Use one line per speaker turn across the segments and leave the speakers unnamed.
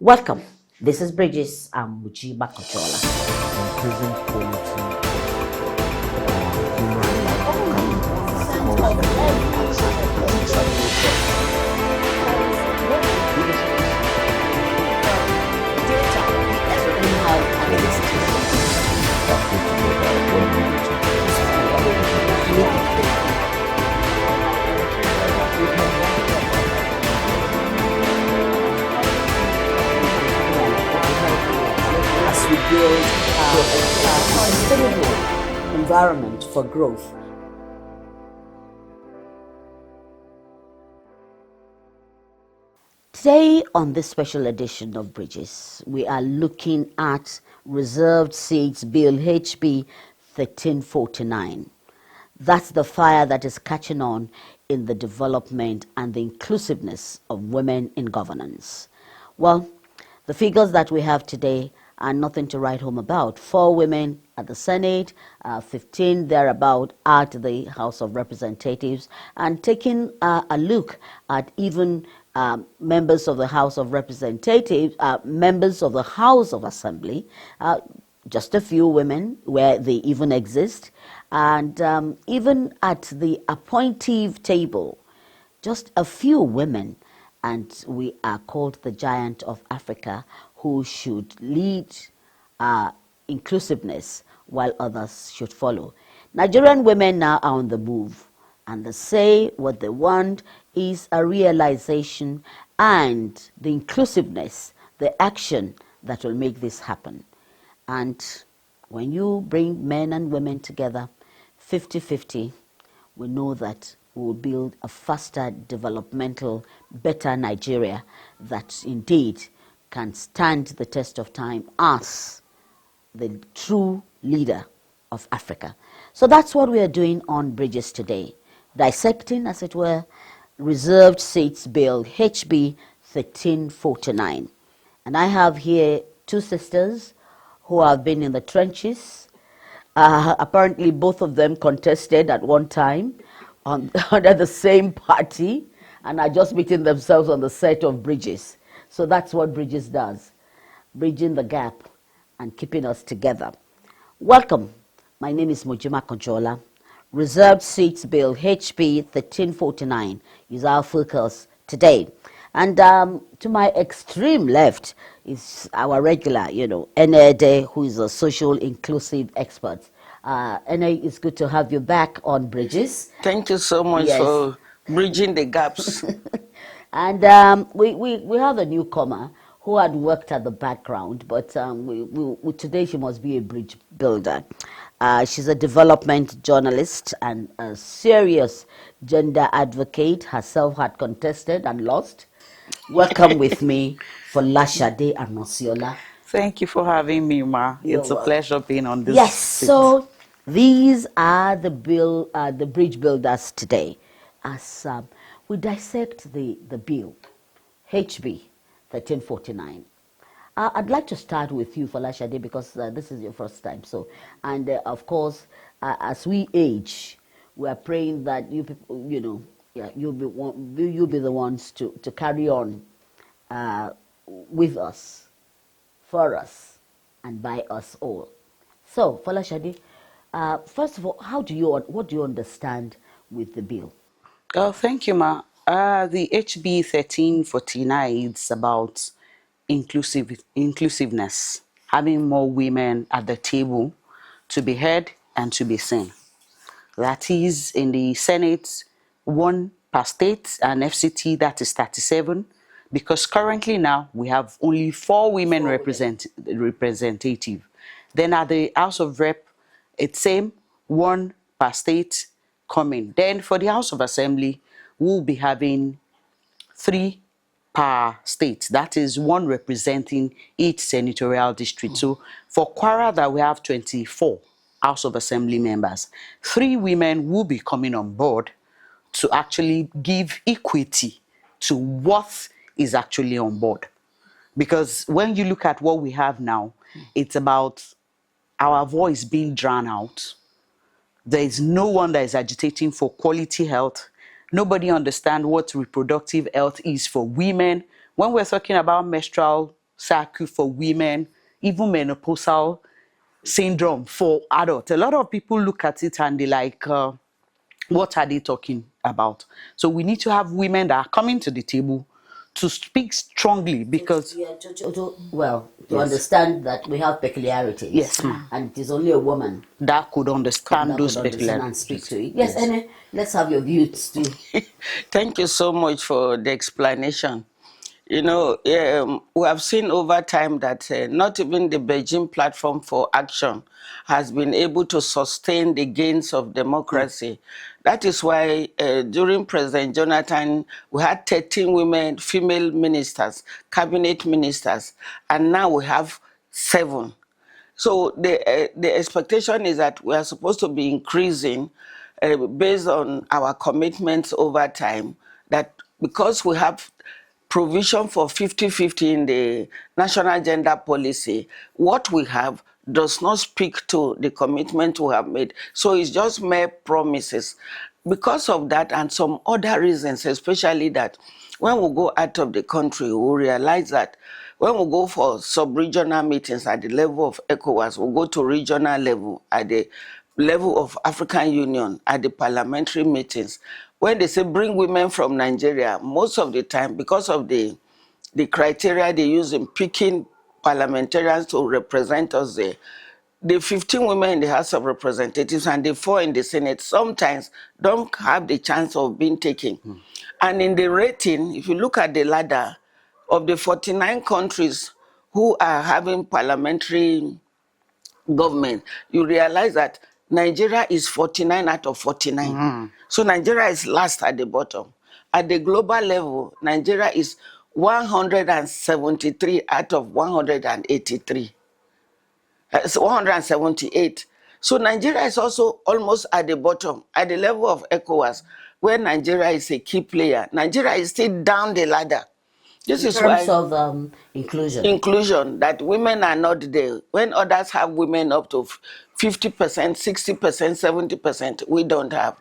Welcome. This is Bridges Muji Bakochola.
Prison quality human
as we build a sustainable environment for growth. Today, on this special edition of Bridges, we are looking at Reserved Seats Bill HB 1349. That's the fire that is catching on in the development and the inclusiveness of women in governance. Well, the figures that we have today are nothing to write home about. 4 women at the Senate, 15 thereabout at the House of Representatives, and taking a look at even members of the House of Representatives, members of the House of Assembly, just a few women where they even exist, and even at the appointive table, just a few women, and we are called the giant of Africa, who should lead inclusiveness while others should follow. Nigerian women now are on the move, and they say what they want is a realization and the inclusiveness, the action that will make this happen. And when you bring men and women together, 50-50, we know that we will build a faster, developmental, better Nigeria that indeed can stand the test of time as the true leader of Africa. So that's what we are doing on Bridges today, dissecting, as it were, Reserved Seats Bill HB 1349. And I have here 2 sisters who have been in the trenches. Apparently both of them contested at one time under the same party and are just meeting themselves on the set of Bridges. So that's what Bridges does, bridging the gap and keeping us together. Welcome. My name is Mujima Konjola. Reserved Seats Bill HB 1349 is our focus today. And to my extreme left is our regular, Ene Ede, who is a social inclusive expert. Ene, it's good to have you back on Bridges.
Thank you so much for bridging the gaps.
And we have a newcomer who had worked at the background, but today she must be a bridge builder. She's a development journalist and a serious gender advocate. Herself had contested and lost. Welcome with me, Folashade Aransiola.
Thank you for having me, Ma. It's a pleasure being on this.
Yes, so these are the bridge builders today. As we dissect the bill, HB 1349. I'd like to start with you, Folashade, because this is your first time. So, and of course, as we age, we are praying that you people, you'll be the ones to carry on with us, for us, and by us all. So, Folashade, first of all, what do you understand with the bill?
Oh, thank you, Ma. The HB 1349 is about inclusiveness, having more women at the table to be heard and to be seen. That is in the Senate, 1 per state, and FCT that is 37, because currently now we have only 4 women representative. Then at the House of Rep, it's same, 1 per state coming. Then for the House of Assembly, we'll be having 3 per state. That is 1 representing each senatorial district. So for Kwara, that we have 24 House of Assembly members. 3 women will be coming on board to actually give equity to what is actually on board. Because when you look at what we have now, it's about our voice being drowned out. There is no one that is agitating for quality health. Nobody understands what reproductive health is for women. When we're talking about menstrual cycle for women, even menopausal syndrome for adults. A lot of people look at it and they like, what are they talking about? So we need to have women that are coming to the table to speak strongly because
Yeah, well, to
yes,
understand that we have peculiarities,
yes, ma'am,
and it is only a woman
that could understand
that
those
could understand and speak
peculiarities.
to it. Yes,
Yes.
Ene, let's have your views too.
Thank you so much for the explanation. You know, we have seen over time that not even the Beijing Platform for Action has been able to sustain the gains of democracy. That is why during President Jonathan, we had 13 women, female ministers, cabinet ministers, and now we have 7. So the expectation is that we are supposed to be increasing based on our commitments over time, that because we have provision for 50-50 in the national gender policy, what we have does not speak to the commitment we have made. So it's just mere promises. Because of that and some other reasons, especially that when we go out of the country, we realize that when we go for sub-regional meetings at the level of ECOWAS, we go to regional level, at the level of African Union, at the parliamentary meetings. When they say bring women from Nigeria, most of the time, because of the criteria they use in picking parliamentarians to represent us there, the 15 women in the House of Representatives and the 4 in the Senate sometimes don't have the chance of being taken. And in the rating, if you look at the ladder of the 49 countries who are having parliamentary government, you realize that Nigeria is 49 out of 49. So Nigeria is last at the bottom. At the global level, Nigeria is 173 out of 183. It's 178. So Nigeria is also almost at the bottom, at the level of ECOWAS, where Nigeria is a key player. Nigeria is still down the ladder. This
In
is
terms
why
of inclusion,
inclusion, that women are not there. When others have women up to 50%, 60%, 70%, we don't have.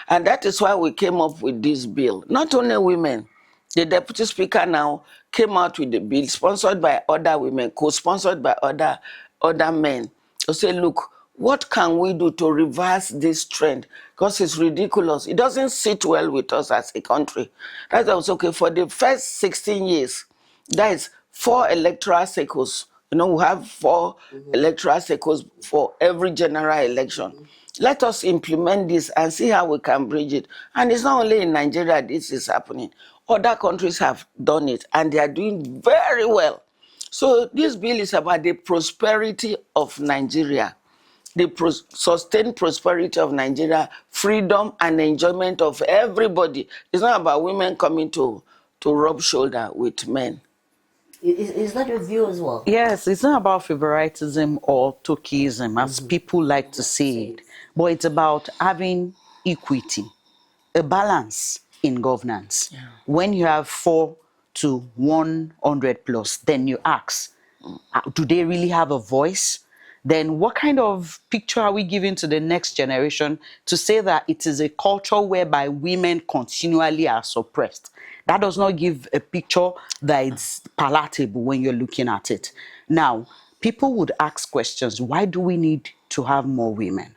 And that is why we came up with this bill. Not only women, the deputy speaker now came out with the bill sponsored by other women, co-sponsored by other men, to say, look, what can we do to reverse this trend? Because it's ridiculous. It doesn't sit well with us as a country. That's also okay. For the first 16 years, that is 4 electoral cycles. You know, we have 4 electoral cycles for every general election. Let us implement this and see how we can bridge it. And it's not only in Nigeria this is happening. Other countries have done it and they are doing very well. So this bill is about the prosperity of Nigeria, the sustained prosperity of Nigeria, freedom and enjoyment of everybody. It's not about women coming to rub shoulder with men.
is that your view as well?
Yes, it's not about favoritism or tokeism, as people like to say it, but it's about having equity, a balance in governance.
Yeah.
When you have 4 to 100 plus, then you ask, do they really have a voice? Then what kind of picture are we giving to the next generation to say that it is a culture whereby women continually are suppressed? That does not give a picture that is palatable when you're looking at it. Now, people would ask questions. Why do we need to have more women?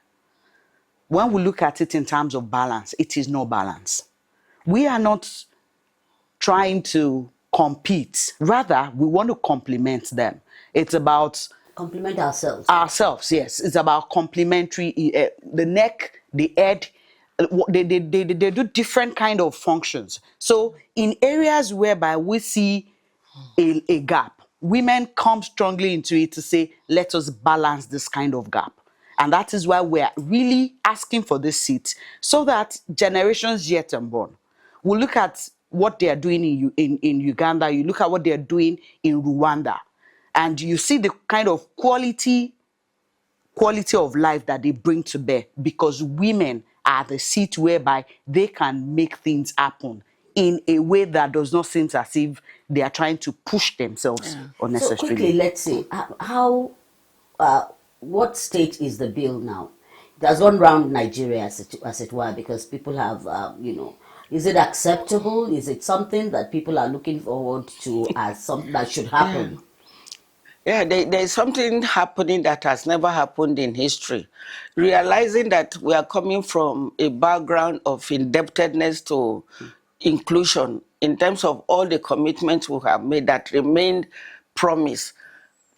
When we look at it in terms of balance, it is no balance. We are not trying to compete. Rather, we want to complement them. It's about
Compliment ourselves.
ourselves, yes. It's about complementary, the neck, the head. They do different kind of functions. So in areas whereby we see a gap, women come strongly into it to say, let us balance this kind of gap. And that is why we're really asking for this seat, so that generations yet unborn will look at what they are doing in Uganda, you look at what they are doing in Rwanda, and you see the kind of quality of life that they bring to bear, because women are the seat whereby they can make things happen in a way that does not seem as if they are trying to push themselves
So quickly,
unnecessarily.
let's see how what state is the bill now? It has gone round Nigeria, as it were, because people have, is it acceptable? Is it something that people are looking forward to as something that should
Yeah.
happen?
Yeah, there's something happening that has never happened in history. Realizing that we are coming from a background of indebtedness to inclusion in terms of all the commitments we have made that remained promise.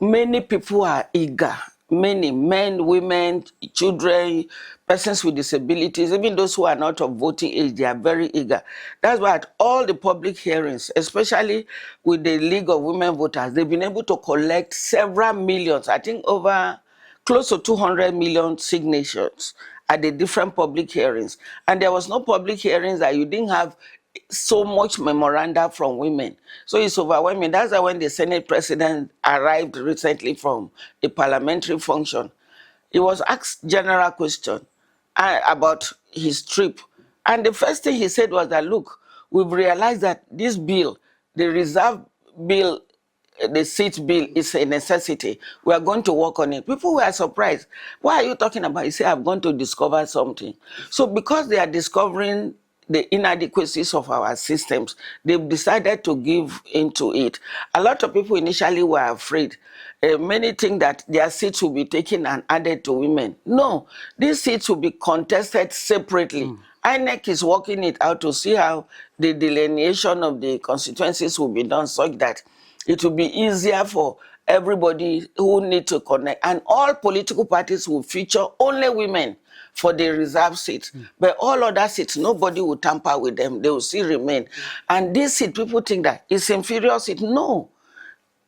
Many people are eager. Many men, women, children, persons with disabilities, even those who are not of voting age, they are very eager. That's why at all the public hearings, especially with the League of Women Voters, they've been able to collect several millions, I think over close to 200 million signatures at the different public hearings. And there was no public hearings that you didn't have so much memoranda from women. So it's overwhelming. That's why when the Senate president arrived recently from a parliamentary function, he was asked general question about his trip. And the first thing he said was that, look, we've realized that this bill, the reserve bill, the seat bill is a necessity. We are going to work on it. People were surprised. Why are you talking about? He said, I'm going to discover something. So because they are discovering the inadequacies of our systems, they've decided to give into it. A lot of people initially were afraid. Many think that their seats will be taken and added to women. No, these seats will be contested separately. INEC is working it out to see how the delineation of the constituencies will be done such that it will be easier for everybody who need to connect. And all political parties will feature only women for the reserve seats. But all other seats, nobody will tamper with them. They will still remain. And this seat, people think that it's inferior seat. No.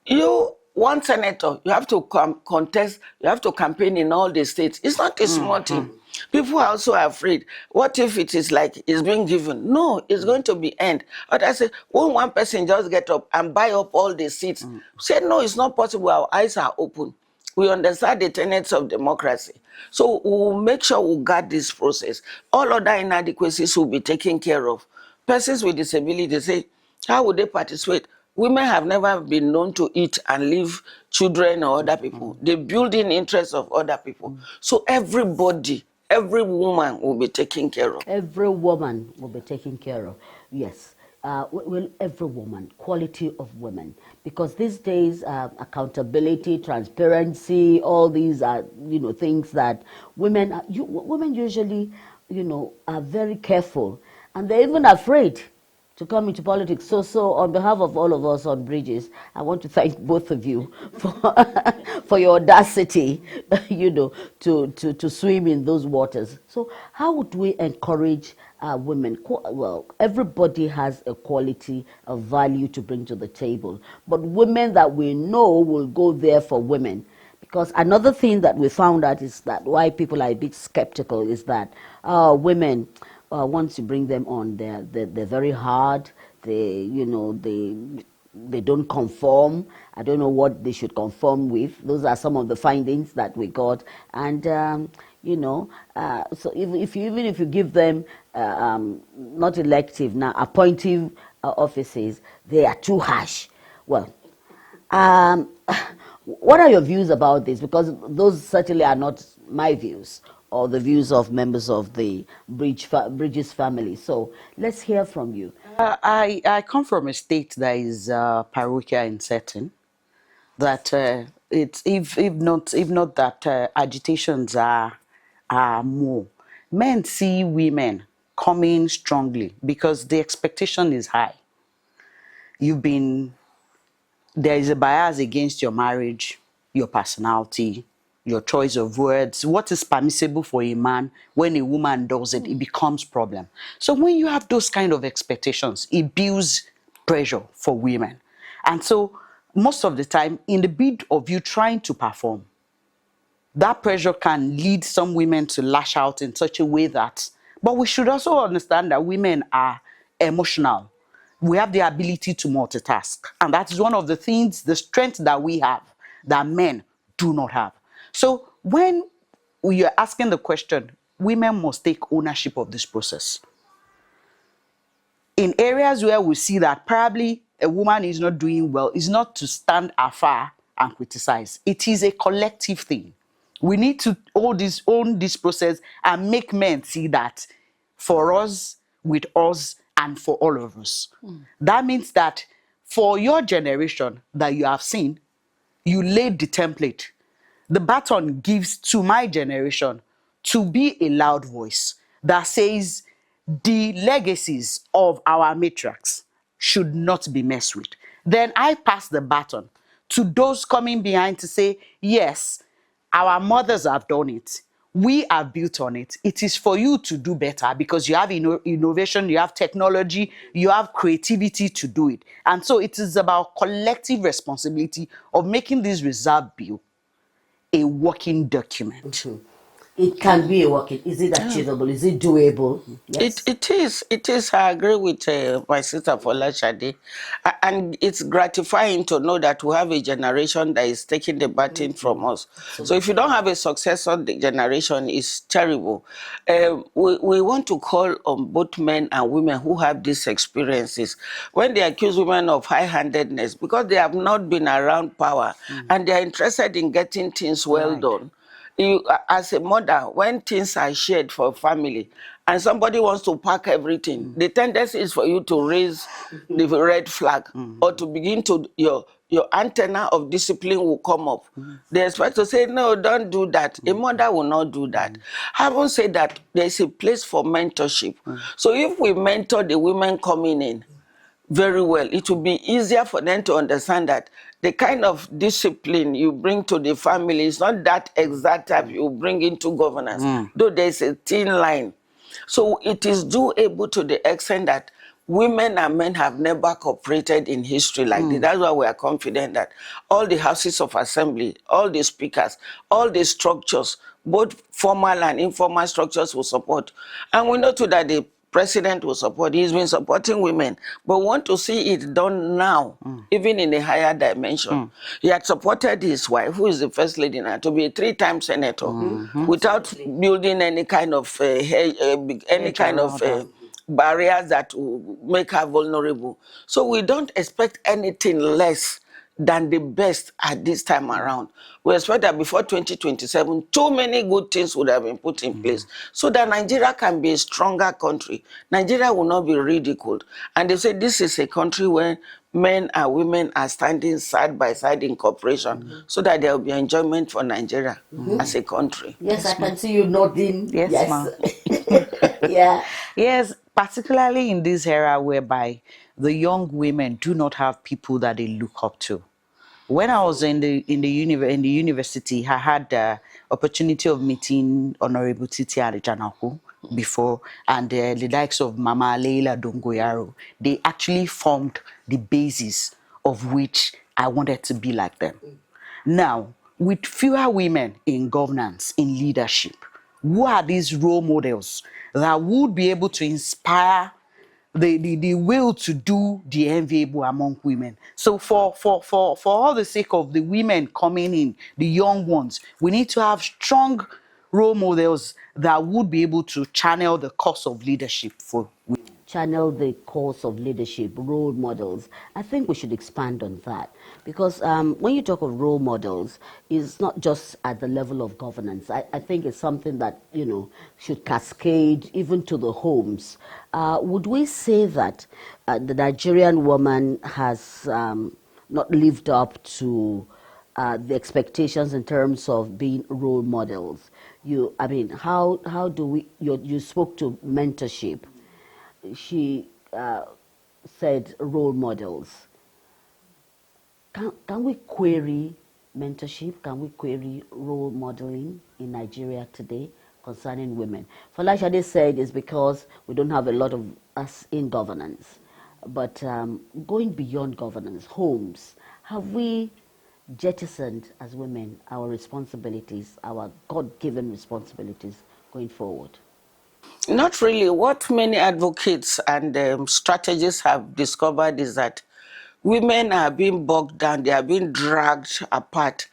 You, one senator, you have to contest, you have to campaign in all the states. It's not a small thing. People are also afraid. What if it is like it's being given? No, it's going to be end. But I say, won't one person just get up and buy up all the seats? Say, no, it's not possible. Our eyes are open. We understand the tenets of democracy. So we'll make sure we guard this process. All other inadequacies will be taken care of. Persons with disabilities say, how would they participate? Women have never been known to eat and leave children or other people. They build in interests of other people. So everybody, every woman will be taken care of.
Every woman will be taken care of. Yes. Well, every woman, quality of women, because these days accountability, transparency, all these are things that women women usually are very careful, and they're even afraid to come into politics. So on behalf of all of us on Bridges, I want to thank both of you for for your audacity, to swim in those waters. So how would we encourage women? Well, everybody has a quality, a value to bring to the table, but women that we know will go there for women. Because another thing that we found out is that why people are a bit skeptical is that women, once you bring them on, they're very hard. They don't conform. I don't know what they should conform with. Those are some of the findings that we got. And so even if you give them not elective now, appointive offices, they are too harsh. Well, what are your views about this? Because those certainly are not my views or the views of members of the Bridges family. So let's hear from you.
I come from a state that is parochial in setting. That it's if not that agitations are more. Men see women coming strongly because the expectation is high. There is a bias against your marriage, your personality, your choice of words. What is permissible for a man, when a woman does it, it becomes problem. So when you have those kind of expectations, it builds pressure for women. And so most of the time, in the bid of you trying to perform, that pressure can lead some women to lash out in such a way that, but we should also understand that women are emotional. We have the ability to multitask. And that is one of the things, the strength that we have, that men do not have. So when we are asking the question, women must take ownership of this process. In areas where we see that probably a woman is not doing well, is not to stand afar and criticize. It is a collective thing. We need to own this process and make men see that for us, with us, and for all of us. That means that for your generation that you have seen, you laid the template. The baton gives to my generation to be a loud voice that says the legacies of our matriarchs should not be messed with. Then I pass the baton to those coming behind to say, yes, our mothers have done it. We have built on it. It is for you to do better because you have innovation, you have technology, you have creativity to do it. And so it is about collective responsibility of making this reserve bill a working document.
It can be a working. Is it achievable? Is it doable? Yes.
It is. I agree with my sister Folashade. And it's gratifying to know that we have a generation that is taking the baton from us. So if you don't have a successor generation, it's terrible. We want to call on both men and women who have these experiences. When they accuse women of high-handedness, because they have not been around power and they are interested in getting things well done. You, as a mother, when things are shared for a family and somebody wants to pack everything, the tendency is for you to raise the red flag or to begin to, your antenna of discipline will come up. They expect to say, no, don't do that. A mother will not do that. Having said that, there's a place for mentorship. So if we mentor the women coming in, very well, it will be easier for them to understand that the kind of discipline you bring to the family is not that exact type you bring into governance, though there's a thin line. So it is doable to the extent that women and men have never cooperated in history like this. That's why we are confident that all the houses of assembly, all the speakers, all the structures, both formal and informal structures will support. And we know too that the president will support. He's been supporting women, but want to see it done now, even in a higher dimension. He had supported his wife, who is the first lady now, to be a 3-time senator, without building any kind of barriers that will make her vulnerable. So we don't expect anything less than the best at this time around. We expect that before 2027, too many good things would have been put in place so that Nigeria can be a stronger country. Nigeria will not be ridiculed. And they say this is a country where men and women are standing side by side in cooperation so that there will be enjoyment for Nigeria as a country.
Yes, I can see you nodding.
Yes, ma'am.
Yeah.
Yes, particularly in this era whereby the young women do not have people that they look up to. When I was in the university, I had the opportunity of meeting Honorable Titi Arijanaku before, and the likes of Mama Leila Dongoyaro. They actually formed the basis of which I wanted to be like them. Now, with fewer women in governance, in leadership, who are these role models that would be able to inspire the will to do the enviable among women? So for all the sake of the women coming in, the young ones, we need to have strong role models that would be able to channel the course of leadership for women.
Channel the course of leadership, role models. I think we should expand on that because when you talk of role models, it's not just at the level of governance. I think it's something that, should cascade even to the homes. Would we say that the Nigerian woman has not lived up to the expectations in terms of being role models? How do we, you spoke to mentorship. She said role models. Can we query mentorship? Can we query role modeling in Nigeria today concerning women? Folashade said it's because we don't have a lot of us in governance. But going beyond governance, homes, have we jettisoned as women our responsibilities, our God-given responsibilities going forward?
Not really. What many advocates and strategists have discovered is that women are being bogged down, they are being dragged apart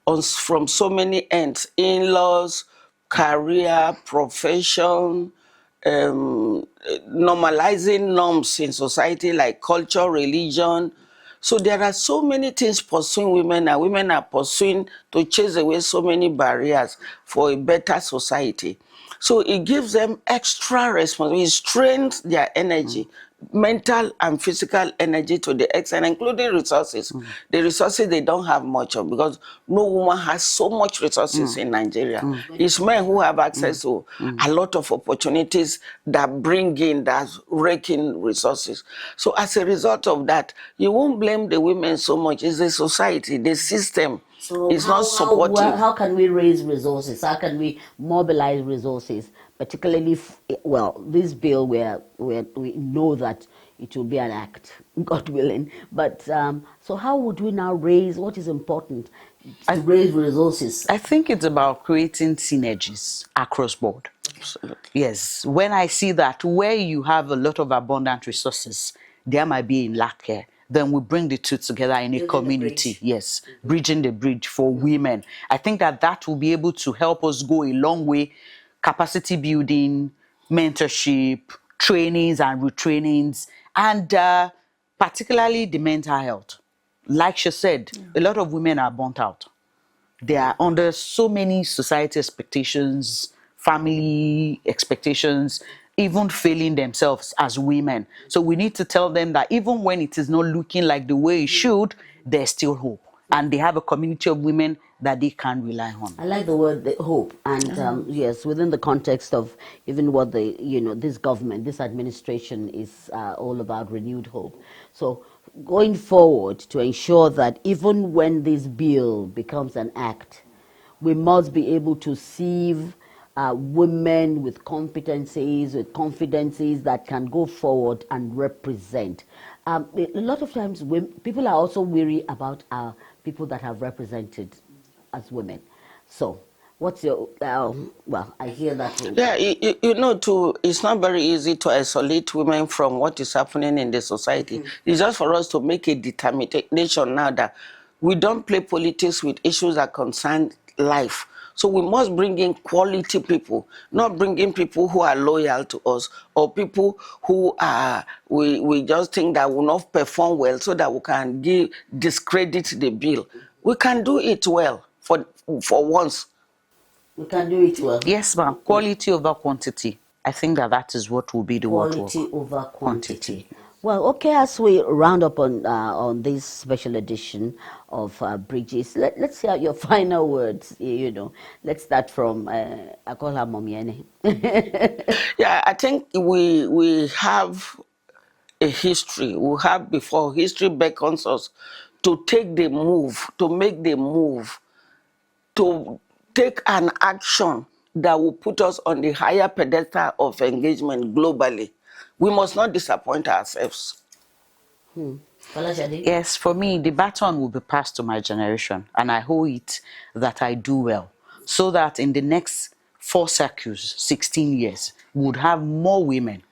from so many ends: in-laws, career, profession, normalizing norms in society like culture, religion. So there are so many things pursuing women, and women are pursuing to chase away so many barriers for a better society. So it gives them extra responsibility, it strains their energy mental and physical energy to the extent, including resources. The resources they don't have much of, because no woman has so much resources in Nigeria. It's men who have access to a lot of opportunities that bring in, that rake in resources. So as a result of that, you won't blame the women so much. It's the society, the system.
So
It's not supportive.
how can we raise resources? How can we mobilize resources? Particularly, well, this bill we know that it will be an act, God willing. But so how would we now raise? What is important to raise resources?
I think it's about creating synergies across board.
Absolutely.
Yes, when I see that where you have a lot of abundant resources, there might be a lack here. Then we bring the two together in a
Building the
community.
bridge.
Yes, bridging the bridge for women. I think that will be able to help us go a long way. Capacity building, mentorship, trainings and retrainings, and particularly the mental health. Like she said, a lot of women are burnt out. They are under so many society expectations, family expectations, even failing themselves as women. So we need to tell them that even when it is not looking like the way it should, there's still hope. And they have a community of women that they can rely on.
I like the word the hope, and yes, within the context of even what this government, this administration is all about, renewed hope. So going forward, to ensure that even when this bill becomes an act, we must be able to sieve women with competencies, with confidences that can go forward and represent. A lot of times, people are also weary about people that have represented as women. So, what's your, well, I hear that.
Yeah, too, it's not very easy to isolate women from what is happening in the society. It's just for us to make a determination now that we don't play politics with issues that concern life. So we must bring in quality people, not bring in people who are loyal to us, or people who are, we just think that will not perform well so that we can discredit the bill. We can do it well for once.
We can do it well.
Yes, ma'am. Quality over quantity. I think that is what will be the
Quality
watchword.
over quantity. Well, okay, as we round up on this special edition of Bridges, let's hear your final words. Let's start from, I call her Mommy Ene.
Yeah, I think we have a history. We have before. History beckons us to take the move, to make the move, to take an action that will put us on the higher pedestal of engagement globally. We must not disappoint ourselves.
Folashade?
Yes, for me, the baton will be passed to my generation, and I hope it that I do well, so that in the next 4 circles, 16 years, we would have more women,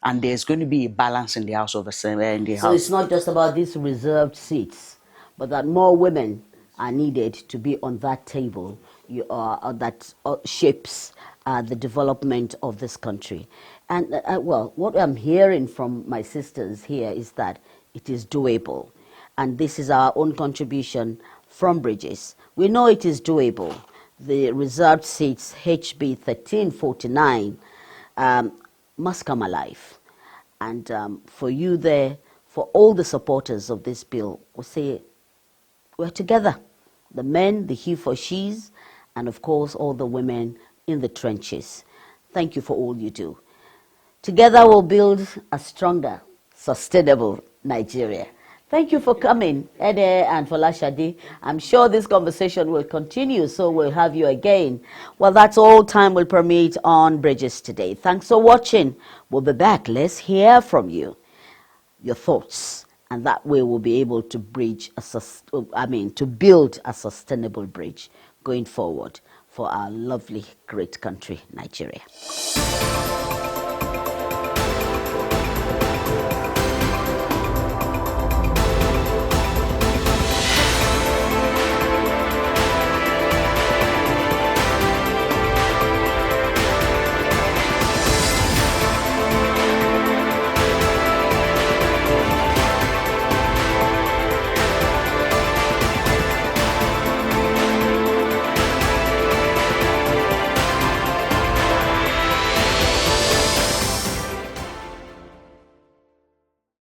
and there's going to be a balance in the house of in the
So
house.
it's not just about these reserved seats, but that more women are needed to be on that table that shapes the development of this country. And well, what I'm hearing from my sisters here is that it is doable. And this is our own contribution from Bridges. We know it is doable. The reserved seats, HB 1349, must come alive. And for you there, for all the supporters of this bill, we say we're together. The men, the he for she's, and of course all the women in the trenches. Thank you for all you do. Together we'll build a stronger, sustainable Nigeria. Thank you for coming, Ede and Folashade. I'm sure this conversation will continue, so we'll have you again. Well, that's all time will permit on Bridges today. Thanks for watching. We'll be back. Let's hear from you, your thoughts, and that way we'll be able to to build a sustainable bridge going forward for our lovely, great country, Nigeria.